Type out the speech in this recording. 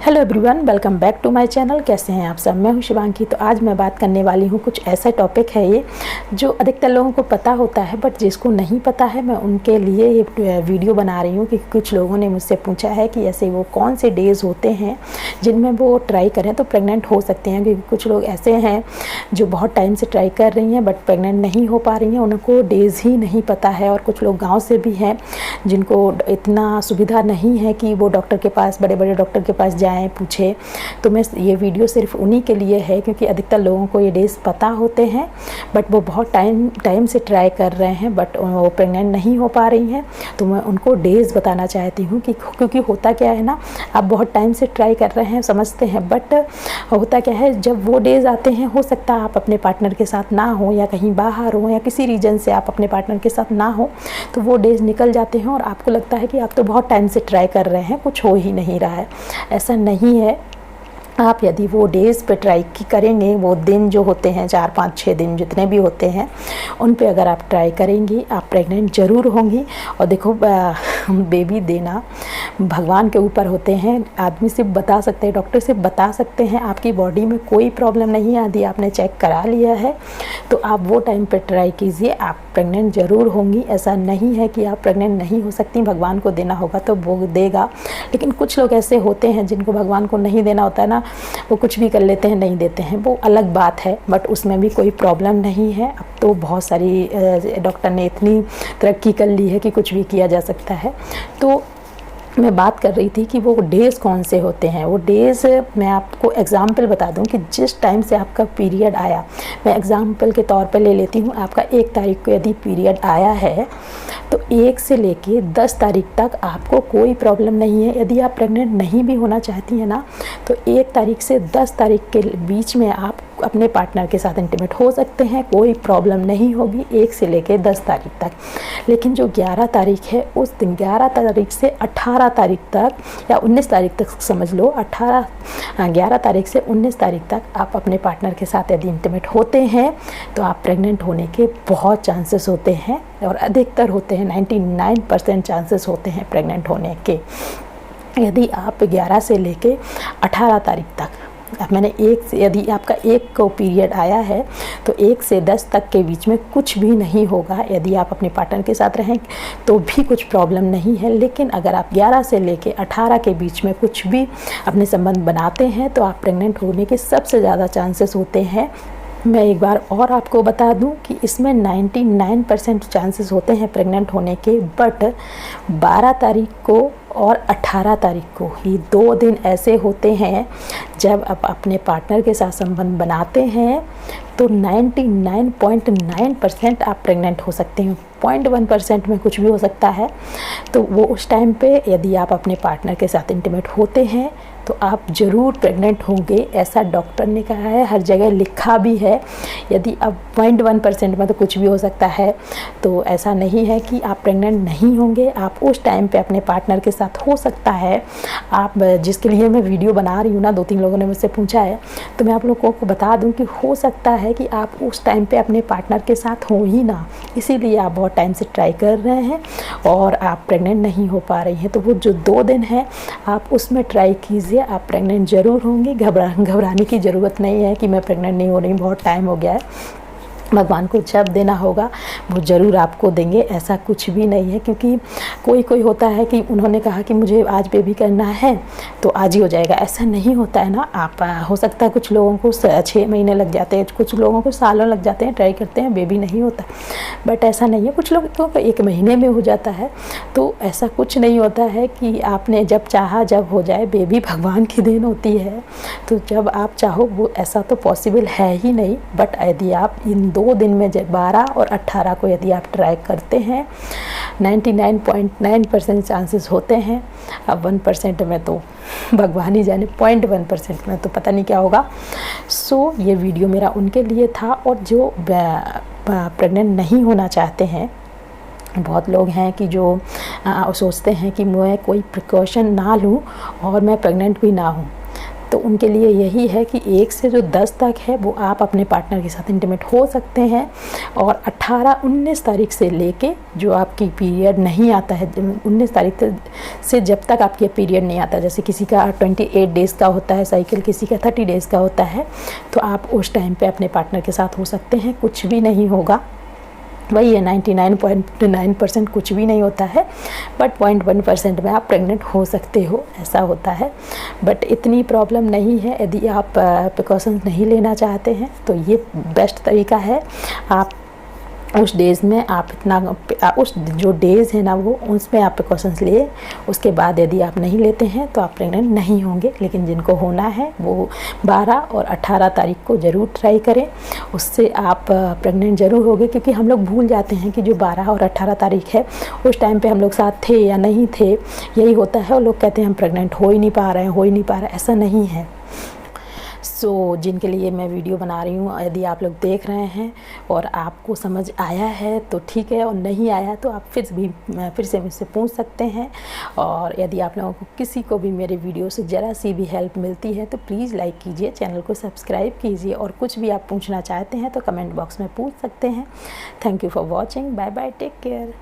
Hello everyone, welcome back to my channel. कैसे हैं आप सब? मैं हूं शिवांगी। तो आज मैं बात करने वाली हूं, कुछ ऐसा टॉपिक है ये जो अधिकतर लोगों को पता होता है, बट जिसको नहीं पता है मैं उनके लिए ये वीडियो बना रही हूं कि कुछ लोगों ने मुझसे पूछा है कि ऐसे वो कौन से डेज़ होते हैं जिनमें वो ट्राई करें तो प्रेग्नेंट हो सकते हैं। क्योंकि कुछ लोग ऐसे हैं जो बहुत टाइम से ट्राई कर रही हैं बट प्रेग्नेंट नहीं हो पा रही हैं, उनको डेज़ ही नहीं पता है। और कुछ लोग गाँव से भी हैं जिनको इतना सुविधा नहीं है कि वो डॉक्टर के पास, बड़े बड़े डॉक्टर के पास जाएँ पूछे। तो मैं ये वीडियो सिर्फ उन्हीं के लिए है क्योंकि अधिकतर लोगों को ये डेज़ पता होते हैं बट वो बहुत टाइम से ट्राई कर रहे हैं बट वो प्रेग्नेंट नहीं हो पा रही हैं। तो मैं उनको डेज़ बताना चाहती हूँ कि क्योंकि होता क्या है ना, आप बहुत टाइम से ट्राई कर रहे हैं, समझते हैं, बट होता क्या है जब वो डेज़ आते हैं, हो सकता है आप अपने पार्टनर के साथ ना हो या कहीं बाहर हो या किसी रीजन से आप अपने पार्टनर के साथ ना हो, तो वो डेज़ निकल जाते हैं और आपको लगता है कि आप तो बहुत टाइम से ट्राई कर रहे हैं, कुछ हो ही नहीं रहा है। ऐसा नहीं है। आप यदि वो डेज़ पे ट्राई करेंगे, वो दिन जो होते हैं 4, 5, 6 दिन जितने भी होते हैं, उन पे अगर आप ट्राई करेंगी आप प्रेग्नेंट ज़रूर होंगी। और देखो, बेबी देना भगवान के ऊपर होते हैं। आदमी सिर्फ बता सकते हैं, डॉक्टर सिर्फ बता सकते हैं आपकी बॉडी में कोई प्रॉब्लम नहीं है। यदि आपने चेक करा लिया है तो आप वो टाइम पे ट्राई कीजिए, आप प्रेग्नेंट ज़रूर होंगी। ऐसा नहीं है कि आप प्रेग्नेंट नहीं हो सकती, भगवान को देना होगा तो वो देगा। लेकिन कुछ लोग ऐसे होते हैं जिनको भगवान को नहीं देना होता है ना, वो कुछ भी कर लेते हैं, नहीं देते हैं, वो अलग बात है, बट उसमें भी कोई प्रॉब्लम नहीं है। अब तो बहुत सारी डॉक्टर ने इतनी तरक्की कर ली है कि कुछ भी किया जा सकता है। तो मैं बात कर रही थी कि वो डेज़ कौन से होते हैं। वो डेज़ मैं आपको एग्ज़ाम्पल बता दूं कि जिस टाइम से आपका पीरियड आया, मैं एग्ज़ाम्पल के तौर पे ले लेती हूँ। आपका 1 तारीख को यदि पीरियड आया है तो 1 से लेके 10 तारीख तक आपको कोई प्रॉब्लम नहीं है। यदि आप प्रेग्नेंट नहीं भी होना चाहती हैं ना, तो 1 तारीख से 10 तारीख के बीच में आप अपने पार्टनर के साथ इंटीमेट हो सकते हैं, कोई प्रॉब्लम नहीं होगी 1 से लेके 10 तारीख तक। लेकिन जो 11 तारीख है, उस दिन 11 तारीख से 18 तारीख तक या 19 तारीख तक समझ लो, 11 तारीख से 19 तारीख तक आप अपने पार्टनर के साथ यदि इंटीमेट होते हैं तो आप प्रेग्नेंट होने के बहुत चांसेस होते हैं और अधिकतर होते हैं, 99% चांसेस होते हैं प्रेग्नेंट होने के। यदि आप 11 से लेके 18 तारीख तक, अब मैंने यदि आपका 1 को पीरियड आया है तो 1 से 10 तक के बीच में कुछ भी नहीं होगा। यदि आप अपने पार्टनर के साथ रहें तो भी कुछ प्रॉब्लम नहीं है। लेकिन अगर आप 11 से लेके 18 के बीच में कुछ भी अपने संबंध बनाते हैं तो आप प्रेग्नेंट होने के सबसे ज़्यादा चांसेस होते हैं। मैं एक बार और आपको बता दूं कि इसमें 99% चांसेस होते हैं प्रेग्नेंट होने के, बट 12 तारीख को और 18 तारीख को ही 2 दिन ऐसे होते हैं जब आप अपने पार्टनर के साथ संबंध बनाते हैं तो 99.9% आप प्रेग्नेंट हो सकते हैं। 0.1% में कुछ भी हो सकता है। तो वो उस टाइम पे यदि आप अपने पार्टनर के साथ इंटीमेट होते हैं तो आप ज़रूर प्रेग्नेंट होंगे, ऐसा डॉक्टर ने कहा है, हर जगह लिखा भी है। यदि अब 0.1% में तो कुछ भी हो सकता है, तो ऐसा नहीं है कि आप प्रेग्नेंट नहीं होंगे। आप उस टाइम पे अपने पार्टनर के साथ हो सकता है, आप जिसके लिए मैं वीडियो बना रही हूँ ना, 2-3 लोगों ने मुझसे पूछा है, तो मैं आप लोगों को बता दूँ कि हो सकता है कि आप उस टाइम पे अपने पार्टनर के साथ हो ही ना, इसीलिए आप बहुत टाइम से ट्राई कर रहे हैं और आप प्रेग्नेंट नहीं हो पा रही हैं। तो वो जो 2 दिन है आप उसमें ट्राई कीजिए, आप प्रेग्नेंट ज़रूर होंगे। घबराने की ज़रूरत नहीं है कि मैं प्रेग्नेंट नहीं हो रही, बहुत टाइम हो गया है। भगवान को जब देना होगा वो ज़रूर आपको देंगे, ऐसा कुछ भी नहीं है। क्योंकि कोई होता है कि उन्होंने कहा कि मुझे आज बेबी करना है तो आज ही हो जाएगा, ऐसा नहीं होता है ना। आप हो सकता है कुछ लोगों को 6 महीने लग जाते हैं, कुछ लोगों को सालों लग जाते हैं, ट्राई करते हैं, बेबी नहीं होता, बट ऐसा नहीं है। कुछ लोगों को 1 महीने में हो जाता है। तो ऐसा कुछ नहीं होता है कि आपने जब चाहा जब हो जाए। बेबी भगवान की देन होती है, तो जब आप चाहो वो, ऐसा तो पॉसिबल है ही नहीं। बट यदि आप इन 2 दिन में 12 और 18 को यदि आप ट्राई करते हैं, 99.9% चांसेस होते हैं। अब 1% में तो भगवान ही जाने, 0.1% में तो पता नहीं क्या होगा। सो ये वीडियो मेरा उनके लिए था। और जो प्रेग्नेंट नहीं होना चाहते हैं, बहुत लोग हैं कि जो सोचते हैं कि मैं कोई प्रिकॉशन ना लूँ और मैं प्रेग्नेंट भी ना हूँ, तो उनके लिए यही है कि 1 से जो 10 तक है वो आप अपने पार्टनर के साथ इंटीमेट हो सकते हैं, और 18-19 तारीख से लेके जो आपकी पीरियड नहीं आता है, 19 तारीख से जब तक आपकी पीरियड नहीं आता, जैसे किसी का 28 डेज़ का होता है साइकिल, किसी का 30 डेज़ का होता है, तो आप उस टाइम पे अपने पार्टनर के साथ हो सकते हैं, कुछ भी नहीं होगा। वही है 99.9% कुछ भी नहीं होता है, बट 0.1% में आप प्रेग्नेंट हो सकते हो, ऐसा होता है। बट इतनी प्रॉब्लम नहीं है। यदि आप प्रिकॉशंस नहीं लेना चाहते हैं तो ये बेस्ट तरीका है। आप उस डेज़ में आप इतना, उस जो डेज़ है ना वो उसमें आप प्रिकॉशंस लिए, उसके बाद यदि आप नहीं लेते हैं तो आप प्रेग्नेंट नहीं होंगे। लेकिन जिनको होना है वो 12 और 18 तारीख को ज़रूर ट्राई करें, उससे आप प्रेग्नेंट ज़रूर होंगे। क्योंकि हम लोग भूल जाते हैं कि जो 12 और 18 तारीख है उस टाइम पे हम लोग साथ थे या नहीं थे, यही होता है। और लोग कहते हैं हम प्रेग्नेंट हो ही नहीं पा रहे हैं, हो ही नहीं पा रहा है, ऐसा नहीं है। सो जिनके लिए मैं वीडियो बना रही हूँ, यदि आप लोग देख रहे हैं और आपको समझ आया है तो ठीक है, और नहीं आया तो आप फिर से मुझसे पूछ सकते हैं। और यदि आप लोगों को किसी को भी मेरे वीडियो से ज़रा सी भी हेल्प मिलती है तो प्लीज़ लाइक कीजिए, चैनल को सब्सक्राइब कीजिए, और कुछ भी आप पूछना चाहते हैं तो कमेंट बॉक्स में पूछ सकते हैं। Thank you for watching. Bye bye, take care.